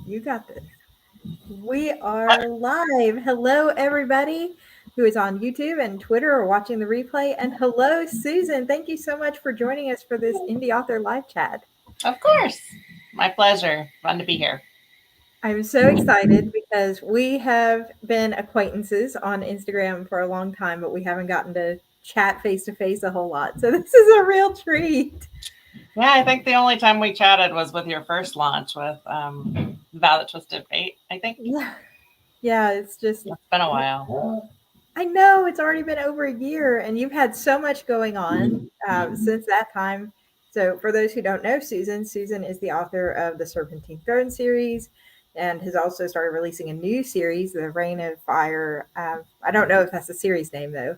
You got this. We are live. Hello, everybody who is on YouTube and Twitter or watching the replay. And hello, Susan. Thank you so much for joining us for this indie author live chat. Of course. My pleasure. Fun to be here. I'm so excited because we have been acquaintances on Instagram for a long time, but we haven't gotten to chat face to face a whole lot. So this is a real treat. Yeah, I think the only time we chatted was with your first launch with Violet Twisted Fate, I think. Yeah, it's just It's been a while. I know it's already been over a year, and you've had so much going on since that time. So, for those who don't know Susan is the author of the Serpentine Throne series and has also started releasing a new series, The Reign of Fire. I don't know if that's the series name, though.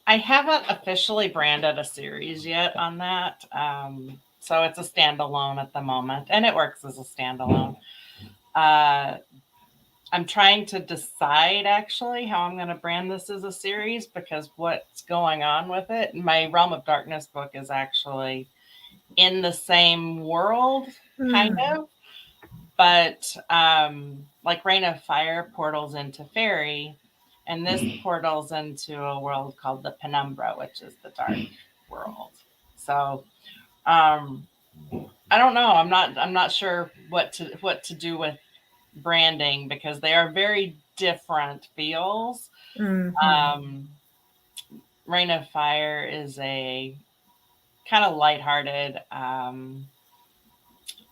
I haven't officially branded a series yet on that. So it's a standalone at the moment, and it works as a standalone. I'm trying to decide actually how I'm going to brand this as a series because what's going on with it. My Realm of Darkness book is actually in the same world, kind of. But like Reign of Fire portals into Fairy, and this portals into a world called the Penumbra, which is the dark world. So I don't know. I'm not sure what to do with branding because they are very different feels. Reign of Fire is a kind of lighthearted,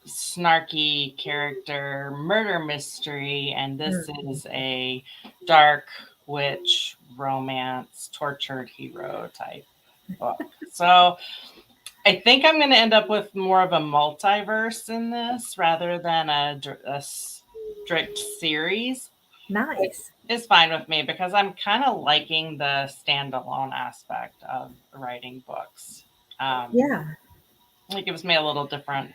snarky character murder mystery, and this is a dark witch romance tortured hero type book. So I think I'm going to end up with more of a multiverse in this rather than a strict series. Nice. It's fine with me because I'm kind of liking the standalone aspect of writing books. It gives me a little different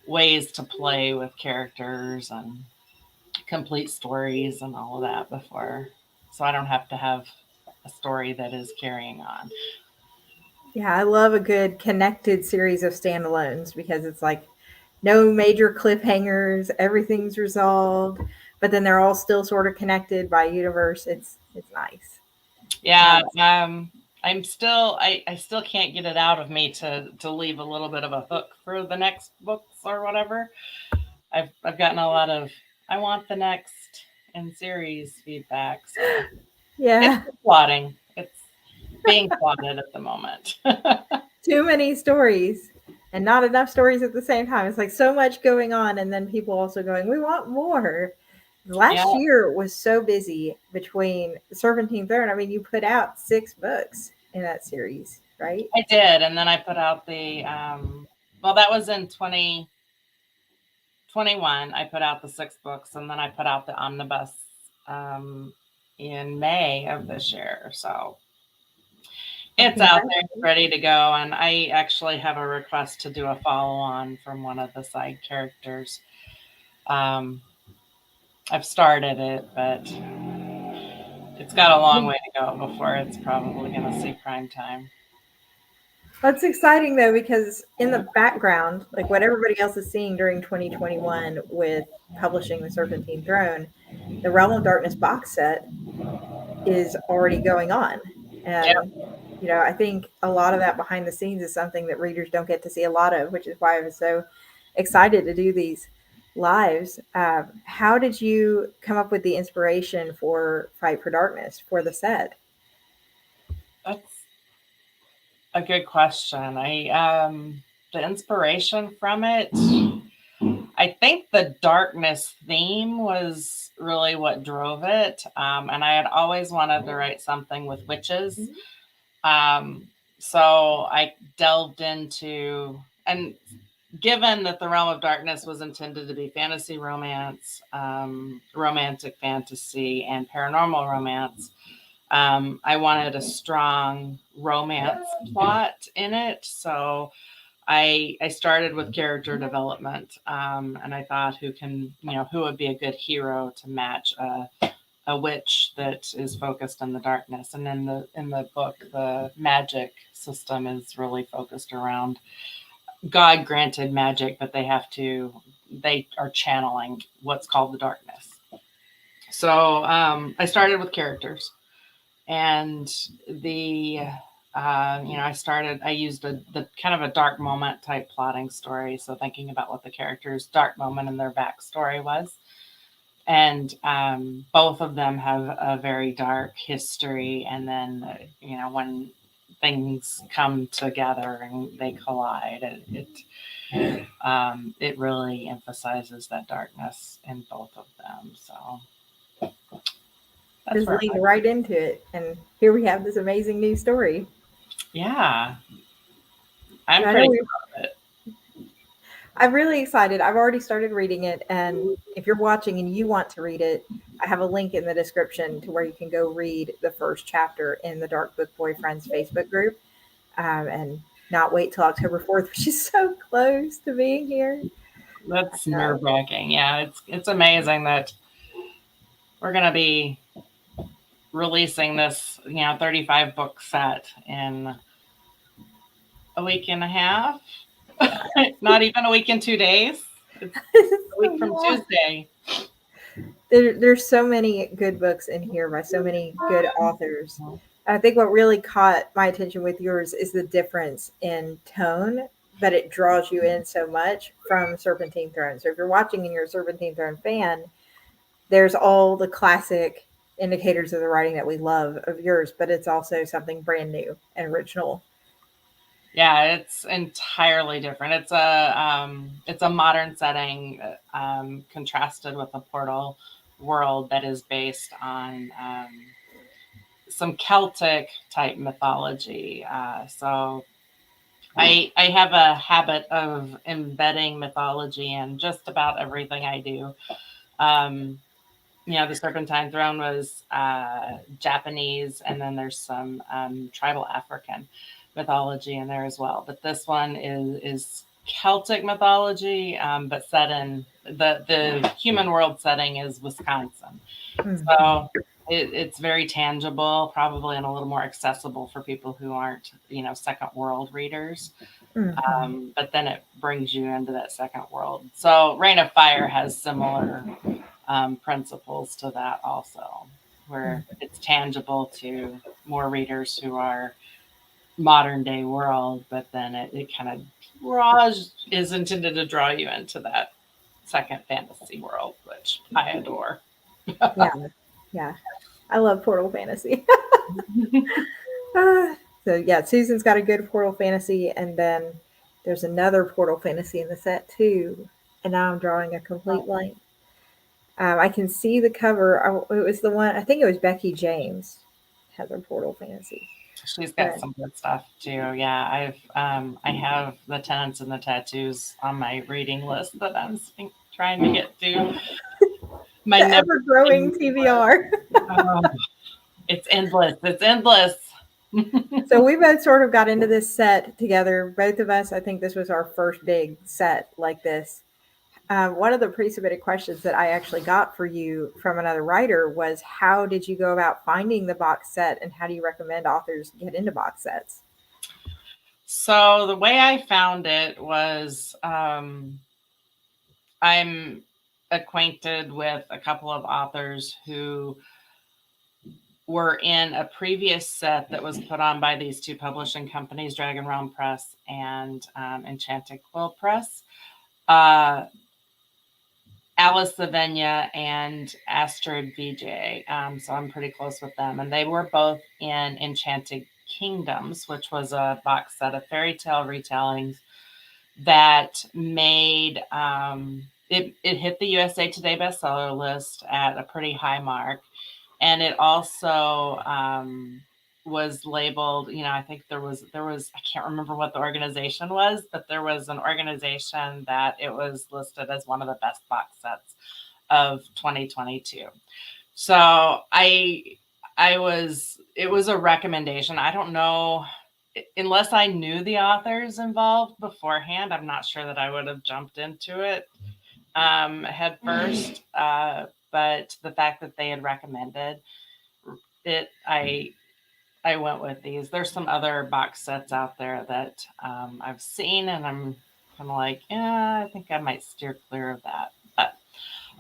ways to play with characters and complete stories and all of that before, so I don't have to have a story that is carrying on. Yeah, I love a good connected series of standalones because it's like no major cliffhangers, everything's resolved, but then they're all still sort of connected by universe. It's nice. Yeah, I'm still I still can't get it out of me to leave a little bit of a hook for the next books or whatever. I've gotten a lot of I want the next in series feedback. So Yeah. It's plotting. It's being plotted at the moment. Too many stories and not enough stories at the same time. It's like so much going on, and then people also going, we want more. Last year was so busy between Serpentine Throne. I mean, you put out 6 books in that series, right? I did, and then I put out the well, that was in 2021. I put out the 6 books, and then I put out the omnibus in May of this year. So it's out there, ready to go, and I actually have a request to do a follow-on from one of the side characters. I've started it, but it's got a long way to go before it's probably going to see prime time. That's exciting though, because in the background, like what everybody else is seeing during 2021 with publishing the Serpentine Throne, the Realm of Darkness box set is already going on. And, I think a lot of that behind the scenes is something that readers don't get to see a lot of, which is why I was so excited to do these lives. How did you come up with the inspiration for Fight for Darkness for the set? That's a good question. The inspiration from it, I think the darkness theme was really what drove it. And I had always wanted to write something with witches. So I delved into, and given that the Realm of Darkness was intended to be fantasy romance, romantic fantasy, and paranormal romance, I wanted a strong romance plot in it. So I started with character development, and I thought who would be a good hero to match a witch that is focused on the darkness. And in the book, the magic system is really focused around God granted magic, but they have to they are channeling what's called the darkness. So I started with characters, and I used the kind of a dark moment type plotting story. So thinking about what the character's dark moment and their backstory was. And both of them have a very dark history. And then, when things come together and they collide, it really emphasizes that darkness in both of them. So that's Just leading right into it. And here we have this amazing new story. Yeah. I'm pretty proud of it. I'm really excited. I've already started reading it. And if you're watching and you want to read it, I have a link in the description to where you can go read the first chapter in the Dark Book Boyfriends Facebook group, and not wait till October 4th, which is so close to being here. That's nerve-wracking. Yeah, it's amazing that we're going to be releasing this, 35 book set in a week and a half. Not even a week and 2 days. It's a week from Tuesday. There's so many good books in here by so many good authors. I think what really caught my attention with yours is the difference in tone, but it draws you in so much from Serpentine Throne. So if you're watching and you're a Serpentine Throne fan, there's all the classic indicators of the writing that we love of yours, but it's also something brand new and original. Yeah, it's entirely different. It's a modern setting, contrasted with a portal world that is based on some Celtic type mythology. So I have a habit of embedding mythology in just about everything I do. The Serpentine Throne was Japanese, and then there's some tribal African mythology in there as well. But this one is Celtic mythology, but set in the human world setting is Wisconsin. Mm-hmm. So it's very tangible, probably, and a little more accessible for people who aren't, second world readers. Mm-hmm. But then it brings you into that second world. So Reign of Fire has similar principles to that also, where it's tangible to more readers who are modern day world, but then it kind of is intended to draw you into that second fantasy world, which I adore. Yeah. I love portal fantasy. So yeah, Susan's got a good portal fantasy, and then there's another portal fantasy in the set too. And now I'm drawing a complete blank. I can see the cover. It was the one, I think it was Becky James has her portal fantasy. She's got some good stuff too. Yeah, I have the Tenants and the Tattoos on my reading list that I'm trying to get to. My ever-growing TBR. It's endless. It's endless. So we both sort of got into this set together. Both of us, I think this was our first big set like this. One of the pre-submitted questions that I actually got for you from another writer was, how did you go about finding the box set, and how do you recommend authors get into box sets? So the way I found it was I'm acquainted with a couple of authors who were in a previous set that was put on by these two publishing companies, Dragon Realm Press and Enchanted Quill Press. Alice Savenya and Astrid VJ. So I'm pretty close with them. And they were both in Enchanted Kingdoms, which was a box set of fairy tale retellings that made it hit the USA Today bestseller list at a pretty high mark. And it also was labeled, I think there was, I can't remember what the organization was, but there was an organization that it was listed as one of the best box sets of 2022. So it was a recommendation. I don't know, unless I knew the authors involved beforehand, I'm not sure that I would have jumped into it head first. But the fact that they had recommended it, I went with these. There's some other box sets out there that I've seen and I'm kind of like, yeah, I think I might steer clear of that. But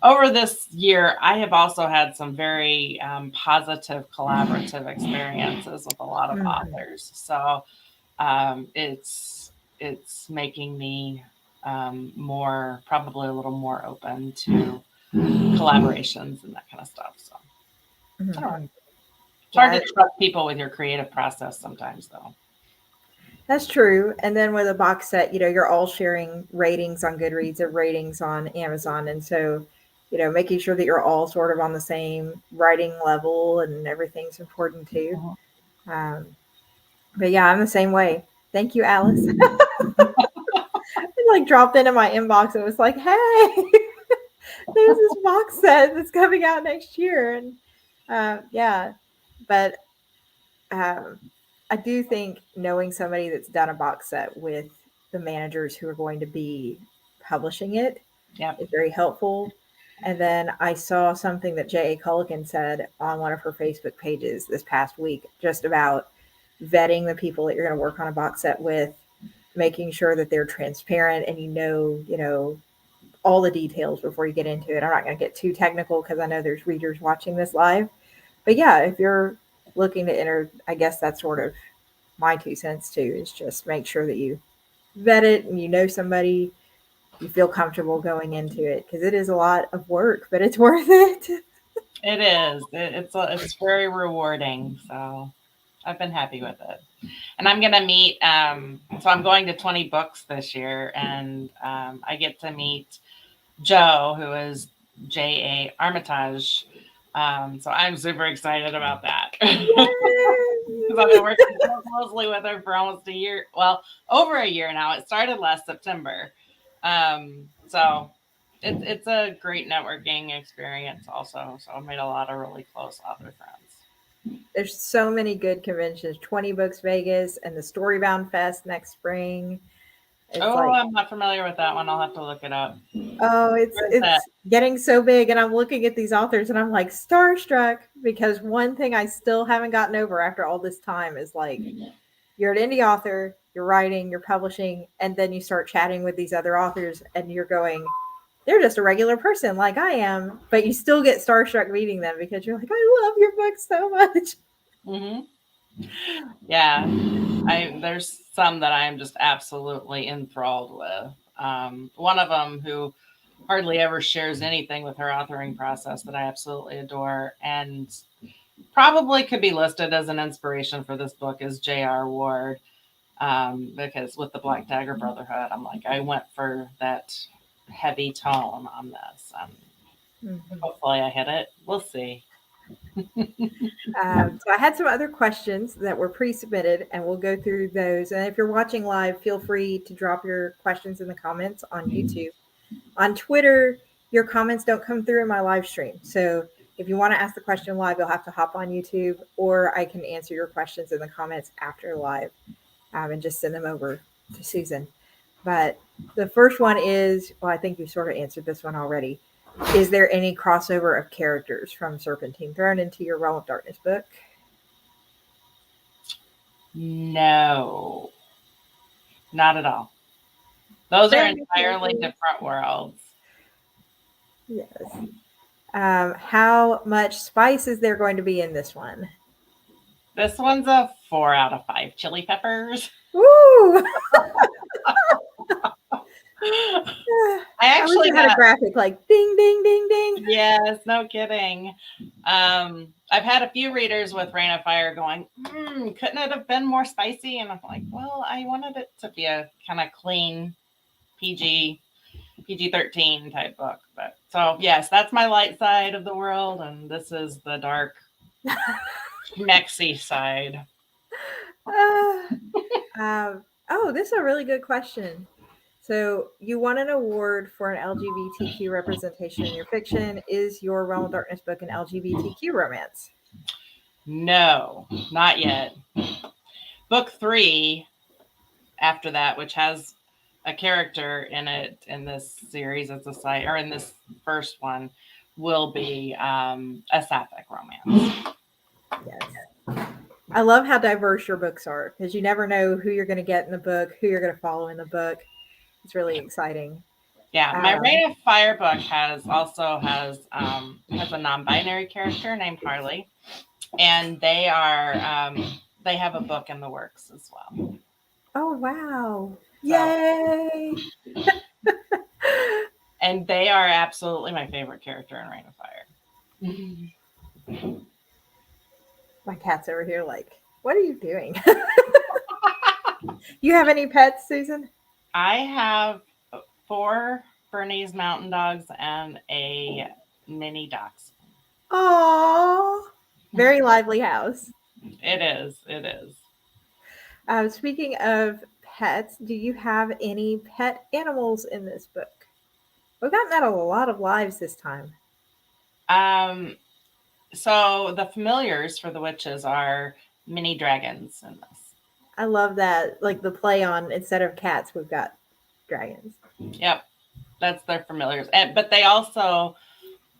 over this year, I have also had some very positive collaborative experiences with a lot of authors. So it's making me probably a little more open to collaborations and that kind of stuff. So I don't know. It's hard to trust people with your creative process sometimes, though. That's true. And then with a box set, you're all sharing ratings on Goodreads or ratings on Amazon. And so, making sure that you're all sort of on the same writing level and everything's important too. But yeah, I'm the same way. Thank you, Alice. It dropped into my inbox and was like, hey, there's this box set that's coming out next year. And yeah, but I do think knowing somebody that's done a box set with the managers who are going to be publishing it is very helpful. And then I saw something that J.A. Culligan said on one of her Facebook pages this past week, just about vetting the people that you're going to work on a box set with, making sure that they're transparent and you know all the details before you get into it. I'm not going to get too technical because I know there's readers watching this live. But yeah, if you're looking to enter, I guess that's sort of my 2 cents too, is just make sure that you vet it and you know somebody, you feel comfortable going into it, because it is a lot of work, but it's worth it. It is. It's very rewarding. So I've been happy with it. And I'm going to meet, so I'm going to 20 Books this year, and I get to meet Joe, who is J.A. Armitage. So I'm super excited about that. Because I've been working so closely with her for almost a year. Well, over a year now. It started last September. So it's a great networking experience also. So I made a lot of really close author friends. There's so many good conventions. 20 Books Vegas and the Storybound Fest next spring. I'm not familiar with that one. I'll have to look it up. Oh, it's getting so big, and I'm looking at these authors and I'm like starstruck, because one thing I still haven't gotten over after all this time is you're an indie author, you're writing, you're publishing, and then you start chatting with these other authors and you're going, they're just a regular person like I am, but you still get starstruck meeting them because you're like, I love your book so much. Mm-hmm. Yeah, there's some that I'm just absolutely enthralled with. One of them who hardly ever shares anything with her authoring process that I absolutely adore, and probably could be listed as an inspiration for this book, is J.R. Ward. Because with the Black Dagger Brotherhood, I'm like, I went for that heavy tone on this, and hopefully I hit it. We'll see. So I had some other questions that were pre-submitted, and we'll go through those. And if you're watching live, feel free to drop your questions in the comments on YouTube. On Twitter, your comments don't come through in my live stream. So if you want to ask the question live, you'll have to hop on YouTube, or I can answer your questions in the comments after live and just send them over to Susan. But the first one is, well, I think you sort of answered this one already. Is there any crossover of characters from Serpentine Throne into your Realm of Darkness book? No, not at all. Those are entirely different worlds. Yes. How much spice is there going to be in this one? This one's a 4 out of 5 chili peppers. Woo! I actually had a graphic like ding, ding, ding, ding. Yes, no kidding. I've had a few readers with Rain of Fire going, couldn't it have been more spicy? And I'm like, well, I wanted it to be a kind of clean PG-13 type book. But so yes, that's my light side of the world, and this is the dark mexy side. This is a really good question. So you won an award for an LGBTQ representation in your fiction. Is your Realm of Darkness book an LGBTQ romance? No, not yet. Book 3 after that, which has a character in it in this series, in this first one, will be a sapphic romance. Yes. I love how diverse your books are, because you never know who you're going to get in the book, who you're going to follow in the book. It's really exciting. Yeah, my Reign of Fire book has a non-binary character named Harley, and they have a book in the works as well. Oh wow! So, Yay! and they are absolutely my favorite character in Reign of Fire. My cat's over here like, what are you doing? You have any pets, Susan? I have 4 Bernese Mountain Dogs and a mini dachshund. Oh, very lively house. It is. It is. Speaking of pets, do you have any pet animals in this book? We've gotten out a lot of lives this time. So the familiars for the witches are mini dragons in this. I love that, like the play on instead of cats, we've got dragons. Yep, that's their familiars, but they also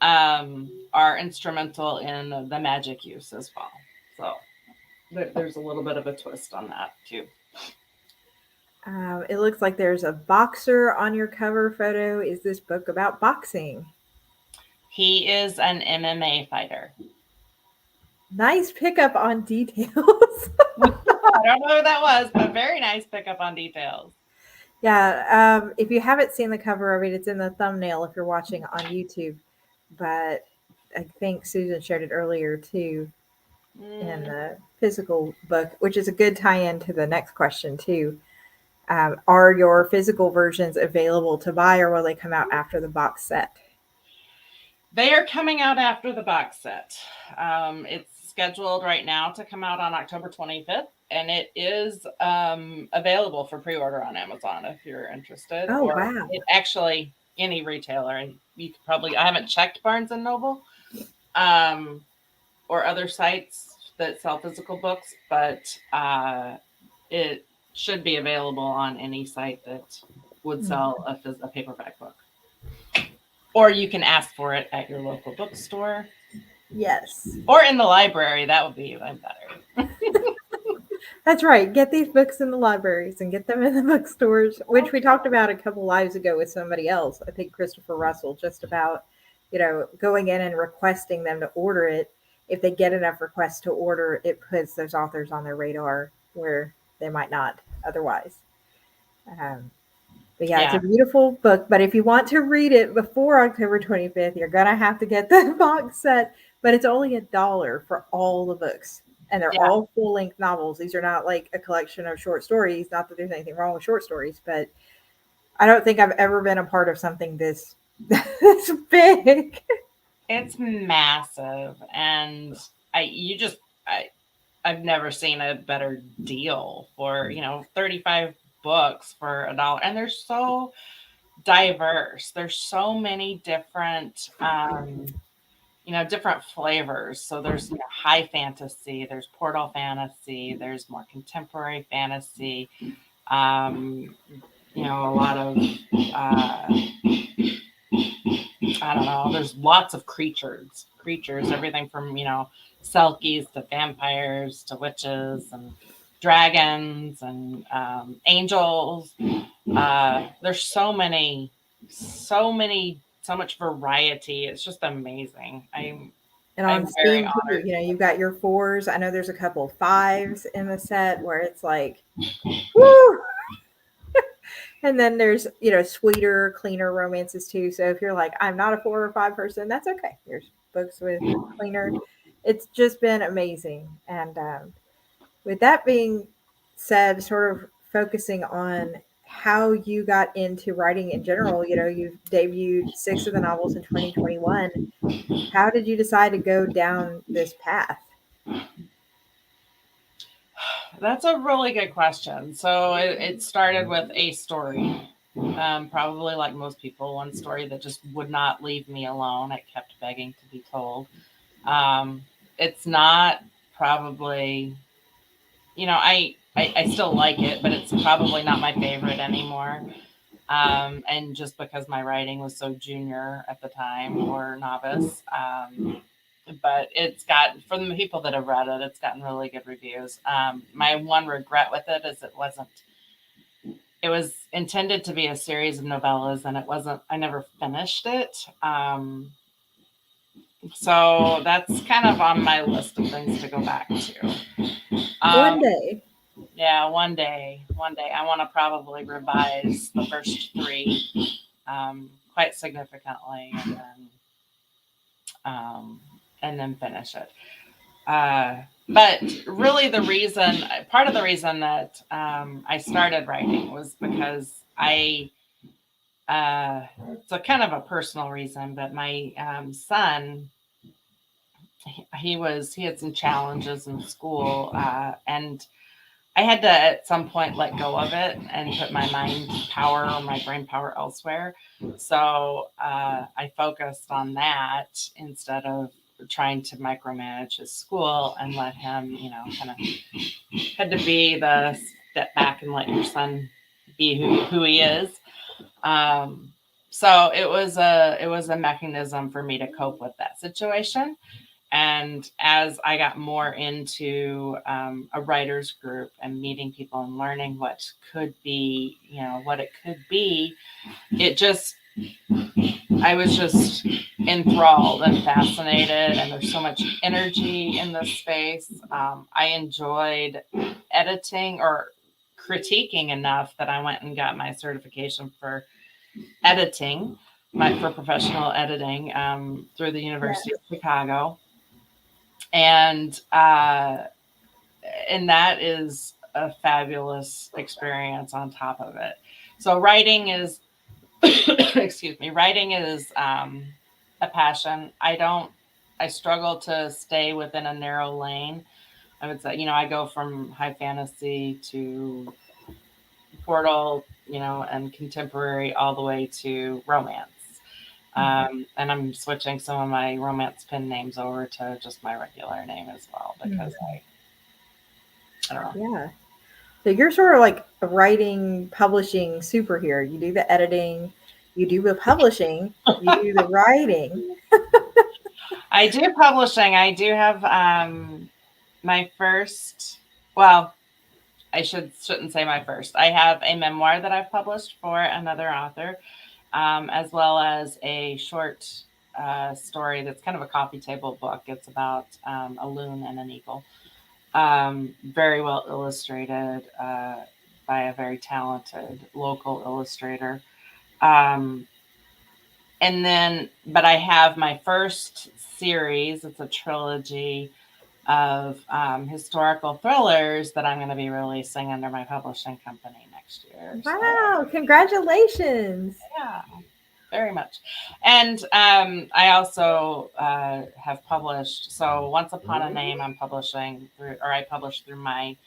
are instrumental in the magic use as well. So there's a little bit of a twist on that too. It looks like there's a boxer on your cover photo. Is this book about boxing? He is an MMA fighter. Nice pickup on details. I don't know who that was, but very nice pickup on details. Yeah, if you haven't seen the cover of it, it's in the thumbnail if you're watching on YouTube. But I think Susan shared it earlier too in the physical book, which is a good tie-in to the next question too. Are your physical versions available to buy, or will they come out after the box set? They are coming out after the box set. It's scheduled right now to come out on October 25th, and it is available for pre-order on Amazon if you're interested. Oh, wow. Actually, any retailer. You could probably, I haven't checked Barnes & Noble or other sites that sell physical books, but it should be available on any site that would sell a paperback book. Or you can ask for it at your local bookstore. Yes. Or in the library. That would be even better. That's right. Get these books in the libraries and get them in the bookstores, which we talked about a couple lives ago with somebody else. I think Christopher Russell, just about, going in and requesting them to order it. If they get enough requests to order, it puts those authors on their radar where they might not otherwise. But yeah, it's a beautiful book. But if you want to read it before October 25th, you're going to have to get the box set. But it's only $1 for all the books. And they're all full-length novels. These are not like a collection of short stories. Not that there's anything wrong with short stories, but I don't think I've ever been a part of something this big. It's massive. And I've never seen a better deal for, 35 books for $1. And they're so diverse. There's so many different different flavors. So there's high fantasy, there's portal fantasy, there's more contemporary fantasy, a lot of I don't know, there's lots of creatures, everything from selkies to vampires to witches and dragons and angels. There's so much variety. It's just amazing. I'm on very Steam honored. too, you've got your 4s. I know there's a couple of 5s in the set where it's like, woo! And then there's, sweeter, cleaner romances too. So if you're like, I'm not a 4 or 5 person, that's okay. There's books with cleaner. It's just been amazing. And with that being said, sort of focusing on how you got into writing in general, you've debuted 6 of the novels in 2021. How did you decide to go down this path? That's a really good question. So it started with a story, probably like most people, one story that just would not leave me alone. It kept begging to be told. It's not probably, I still like it, but it's probably not my favorite anymore. And just because my writing was so junior at the time or novice, but it's got, from the people that have read it's gotten really good reviews. My one regret with it is it wasn't it was intended to be a series of novellas, and it wasn't. I never finished it. So that's kind of on my list of things to go back to. One day. Yeah, one day, I want to probably revise the first three quite significantly, and then finish it. But really, part of the reason that I started writing was because it's a kind of a personal reason, but my son, he had some challenges in school, and I had to at some point let go of it and put my brain power elsewhere. So I focused on that instead of trying to micromanage his school and let him, kind of had to be the step back and let your son be who he is. So it was a mechanism for me to cope with that situation. And as I got more into a writer's group and meeting people and learning what could be, what it could be, I was just enthralled and fascinated. And there's so much energy in this space. I enjoyed editing or critiquing enough that I went and got my certification for editing, for professional editing through the University of Chicago. And that is a fabulous experience on top of it. So writing is, writing is a passion. I struggle to stay within a narrow lane. I would say, I go from high fantasy to portal, and contemporary all the way to romance. And I'm switching some of my romance pen names over to just my regular name as well, because I don't know. Yeah. So you're sort of like a writing, publishing superhero. You do the editing, you do the publishing, you do the writing. I do publishing. I do have my first, well, I shouldn't say my first. I have a memoir that I've published for another author, as well as a short story that's kind of a coffee table book. It's about a loon and an eagle. Very well illustrated by a very talented local illustrator. But I have my first series. It's a trilogy of historical thrillers that I'm going to be releasing under my publishing company next year. Wow, congratulations. Yeah, very much. And I also have published, so Once Upon a Name I published through my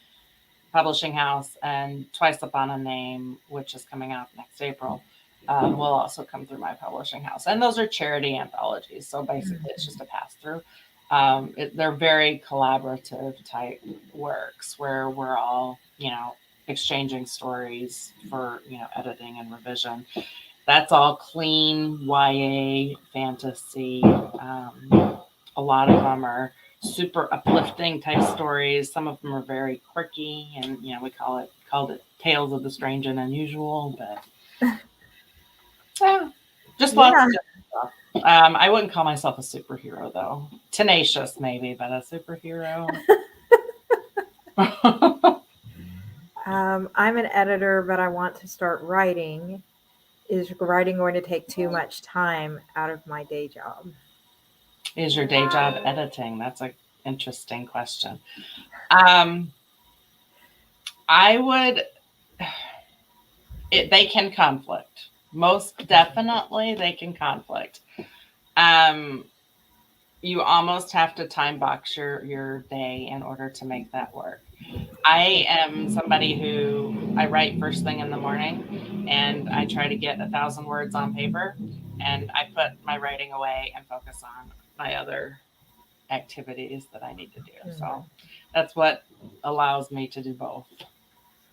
publishing house, and Twice Upon a Name, which is coming out next April, will also come through my publishing house. And those are charity anthologies, so basically it's just a pass-through. They're very collaborative type works where we're all, exchanging stories for, editing and revision. That's all clean YA fantasy. A lot of them are super uplifting type stories. Some of them are very quirky, and we called it Tales of the Strange and Unusual, but just lots of different stuff. I wouldn't call myself a superhero though. Tenacious maybe, but a superhero. I'm an editor, but I want to start writing. Is writing going to take too much time out of my day job? Is your day job editing? That's an interesting question. They can conflict. Most definitely they can conflict. You almost have to time box your day in order to make that work. I am somebody who I write first thing in the morning, and I try to get 1,000 words on paper, and I put my writing away and focus on my other activities that I need to do. So that's what allows me to do both.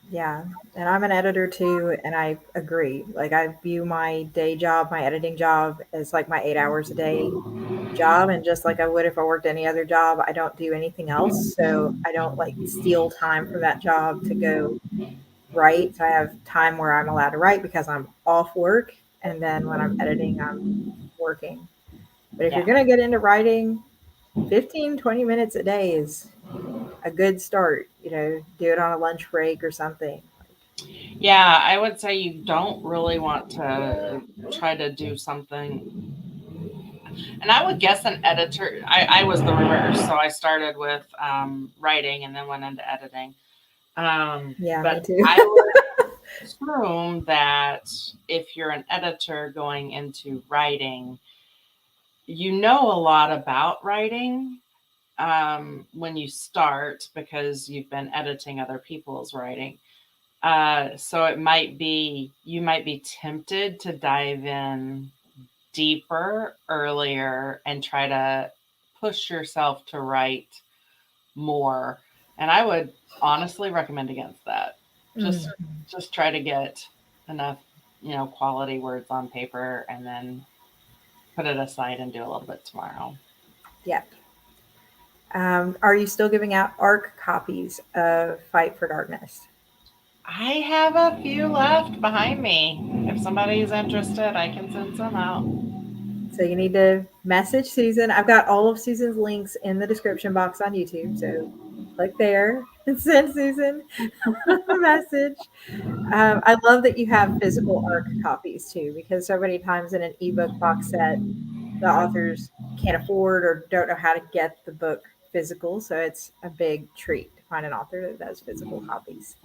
Yeah. And I'm an editor too, and I agree. Like, I view my day job, my editing job, as like my 8 hours a day job. And just like I would if I worked any other job, I don't do anything else. So I don't like steal time from that job to go write. So I have time where I'm allowed to write because I'm off work. And then when I'm editing, I'm working. But if you're Yeah. going to get into writing, 15, 20 minutes a day is a good start. Do it on a lunch break or something. Yeah, I would say you don't really want to try to do something. And I would guess an editor, I was the reverse. So I started with writing and then went into editing. Yeah, me But too. I would assume that if you're an editor going into writing, you know a lot about writing when you start because you've been editing other people's writing. So it might be, you might be tempted to dive in deeper earlier and try to push yourself to write more. And I would honestly recommend against that. Just Mm, just try to get enough, quality words on paper and then put it aside and do a little bit tomorrow. yep. Are you still giving out ARC copies of Fight for Darkness? I have a few left behind me. If somebody's interested, I can send some out. So you need to message Susan. I've got all of Susan's links in the description box on YouTube. So click there and send Susan a message. I love that you have physical ARC copies too, because so many times in an ebook box set, the authors can't afford or don't know how to get the book physical. So it's a big treat to find an author that does physical copies.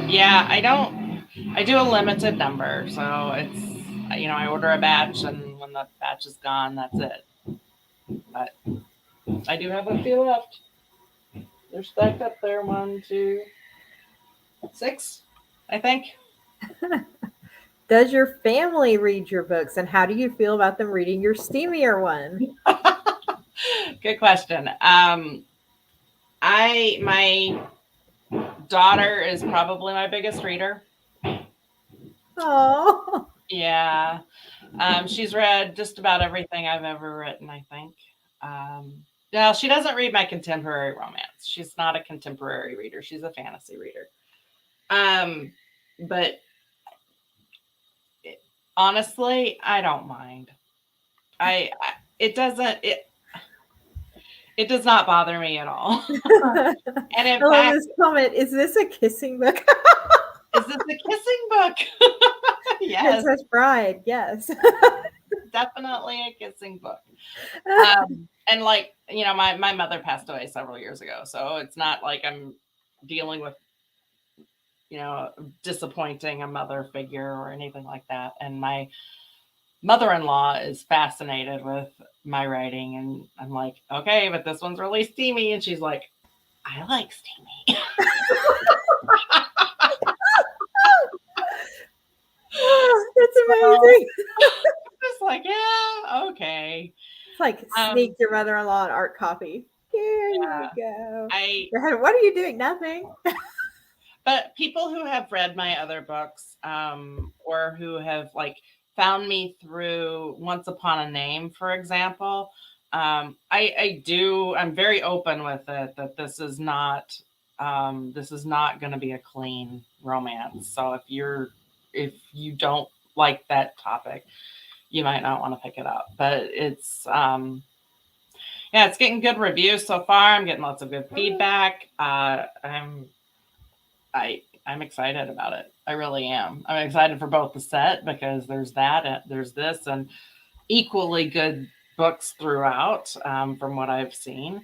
Yeah, I do a limited number. So it's, I order a batch and when the batch is gone, that's it. But I do have a few left. They're stacked up there. 1, 2, 6, I think. Does your family read your books, and how do you feel about them reading your steamier one? Good question. My daughter is probably my biggest reader. Oh, Yeah. She's read just about everything I've ever written, I think. Now, she doesn't read my contemporary romance. She's not a contemporary reader. She's a fantasy reader. But honestly, I don't mind. I it doesn't it does not bother me at all. I And in love fact, this comment. Is this a kissing book? is this a kissing book? It Yes, says bride. Yes. definitely a kissing book. And like, my mother passed away several years ago, so it's not like I'm dealing with, disappointing a mother figure or anything like that. And my mother-in-law is fascinated with my writing, and I'm like, okay, but this one's really steamy, and she's like, I like steamy. That's So amazing. just like, yeah, okay. It's like Um, sneak your mother-in-law an art copy. Here you yeah, go. I What are you doing? Nothing. but people who have read my other books, or who have like found me through Once Upon a Name, for example, I'm very open with it that this is not going to be a clean romance. So if you don't like that topic, you might not want to pick it up. But yeah, it's getting good reviews so far. I'm getting lots of good feedback. I'm excited about it. I really am. I'm excited for both the set because there's that, and there's this, and equally good books throughout, from what I've seen.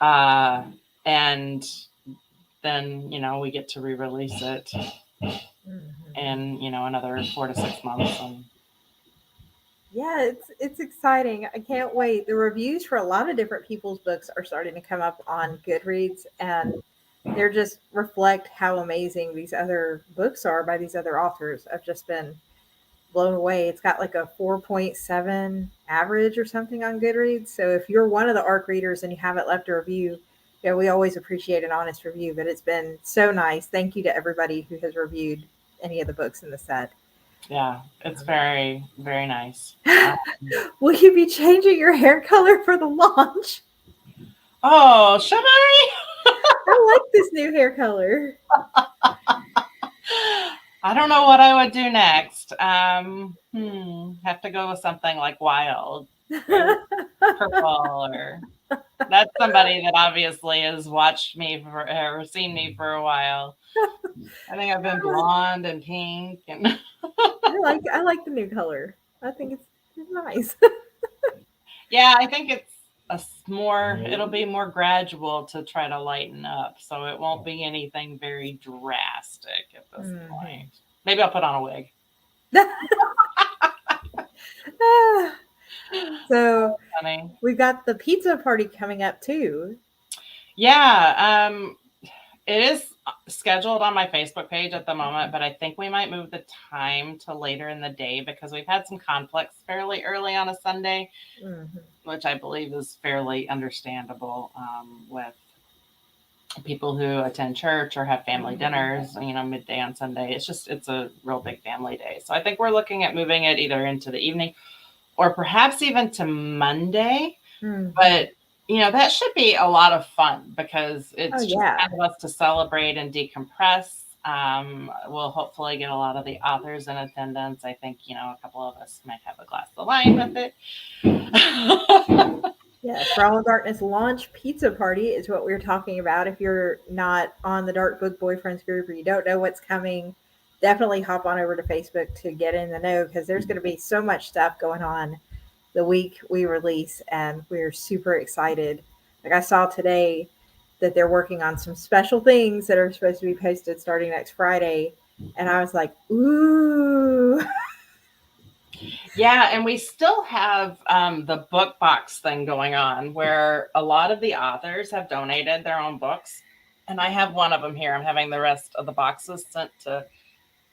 And then we get to re-release it Mhm. in another 4 to 6 months. And Yeah, it's exciting. I can't wait. The reviews for a lot of different people's books are starting to come up on Goodreads, and they're just reflect how amazing these other books are by these other authors. I've just been blown away. It's got like a 4.7 average or something on Goodreads. So if you're one of the ARC readers and you haven't left a review, we always appreciate an honest review, but it's been so nice. Thank you to everybody who has reviewed any of the books in the set. yeah, it's very, very nice. Will you be changing your hair color for the launch? Oh, should I? I like this new hair color. I don't know what I would do next. Have to go with something like wild or purple, or that's somebody that obviously has watched me for or seen me for a while. I think I've been blonde and pink, and I like the new color. I think it's nice. yeah, I think it's it'll be more gradual to try to lighten up, so it won't be anything very drastic at this point. Maybe I'll put on a wig. So Funny. we've got the pizza party coming up too. Yeah, it is scheduled on my Facebook page at the moment, but I think we might move the time to later in the day because we've had some conflicts fairly early on a Sunday, which I believe is fairly understandable with people who attend church or have family dinners, midday on Sunday. It's a real big family day. So I think we're looking at moving it either into the evening or perhaps even to Monday. But that should be a lot of fun because it's just kind of us to celebrate and decompress. We'll hopefully get a lot of the authors in attendance. I think, a couple of us might have a glass of wine with it. Yes, Realm of Darkness launch pizza party is what we're talking about. If you're not on the Dark Book Boyfriends group or you don't know what's coming, definitely hop on over to Facebook to get in the know because there's going to be so much stuff going on the week we release, and we're super excited. Like I saw today that they're working on some special things that are supposed to be posted starting next Friday, and I was like, ooh. Yeah, and we still have the book box thing going on where a lot of the authors have donated their own books, and I have one of them here. I'm having the rest of the boxes sent to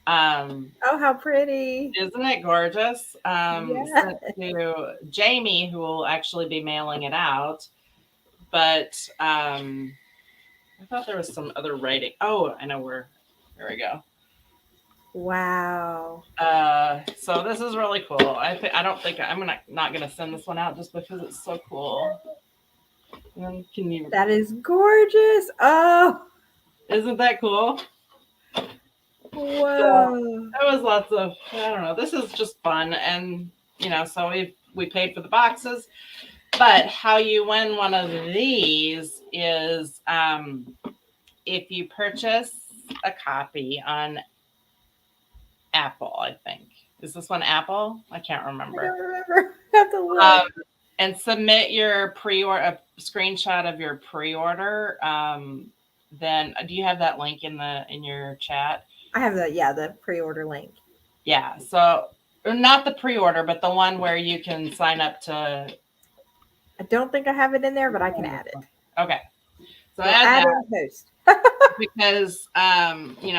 oh, how pretty. Isn't it gorgeous? Yeah. Sent to Jamie, who will actually be mailing it out. But I thought there was some other writing. Oh, I know where. There we go. Wow. So this is really cool. I don't think I'm not gonna send this one out just because it's so cool. Can you? That is gorgeous. Oh, isn't that cool? Whoa. So that was lots of, I don't know. This is just fun, and so we paid for the boxes. But how you win one of these is if you purchase a copy on Apple, I think. Is this one Apple? I can't remember. I don't remember. I have to look. And submit your pre-order, a screenshot of your pre-order. Then do you have that link in your chat? I have the pre-order link. Yeah. So not the pre-order, but the one where you can sign up to. I don't think I have it in there, but I can add it. Okay. So add and post. Because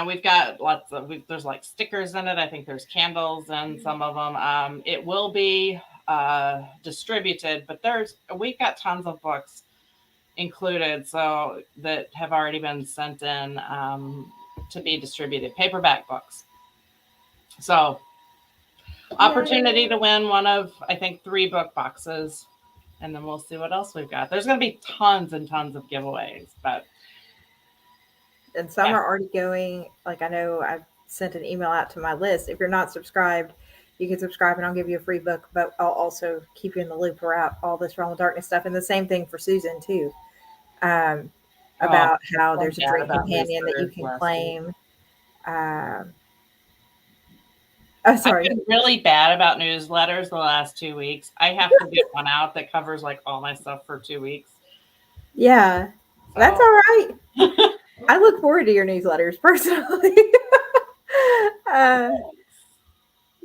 we've got lots of there's like stickers in it. I think there's candles in some of them. It will be distributed, but we've got tons of books included, so that have already been sent in to be distributed, paperback books. So opportunity to win one of, I think, 3 book boxes, and then we'll see what else we've got. There's going to be tons and tons of giveaways, and some are already going. Like I know I've sent an email out to my list. If you're not subscribed, you can subscribe and I'll give you a free book, but I'll also keep you in the loop about all this Realm of Darkness stuff. And the same thing for Susan too. About how there's a drink companion that you can claim. Sorry. I've been really bad about newsletters the last 2 weeks. I have to get one out that covers like all my stuff for 2 weeks. Yeah, so. That's all right. I look forward to your newsletters personally.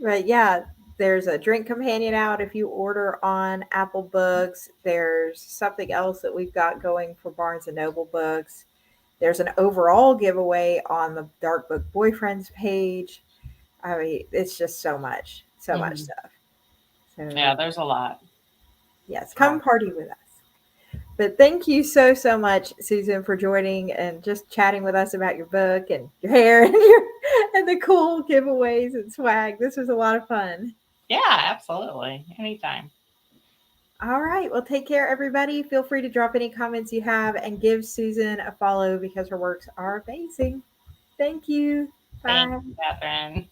But yeah, there's a drink companion out if you order on Apple Books. There's something else that we've got going for Barnes & Noble Books. There's an overall giveaway on the Dark Book Boyfriends page. I mean, it's just so much stuff. So, yeah, there's a lot. Yes, come party with us. But thank you so much, Susan, for joining and just chatting with us about your book and your hair and the cool giveaways and swag. This was a lot of fun. Yeah, absolutely. Anytime. All right. Well, take care, everybody. Feel free to drop any comments you have and give Susan a follow because her works are amazing. Thank you. Thanks, Bye. Catherine.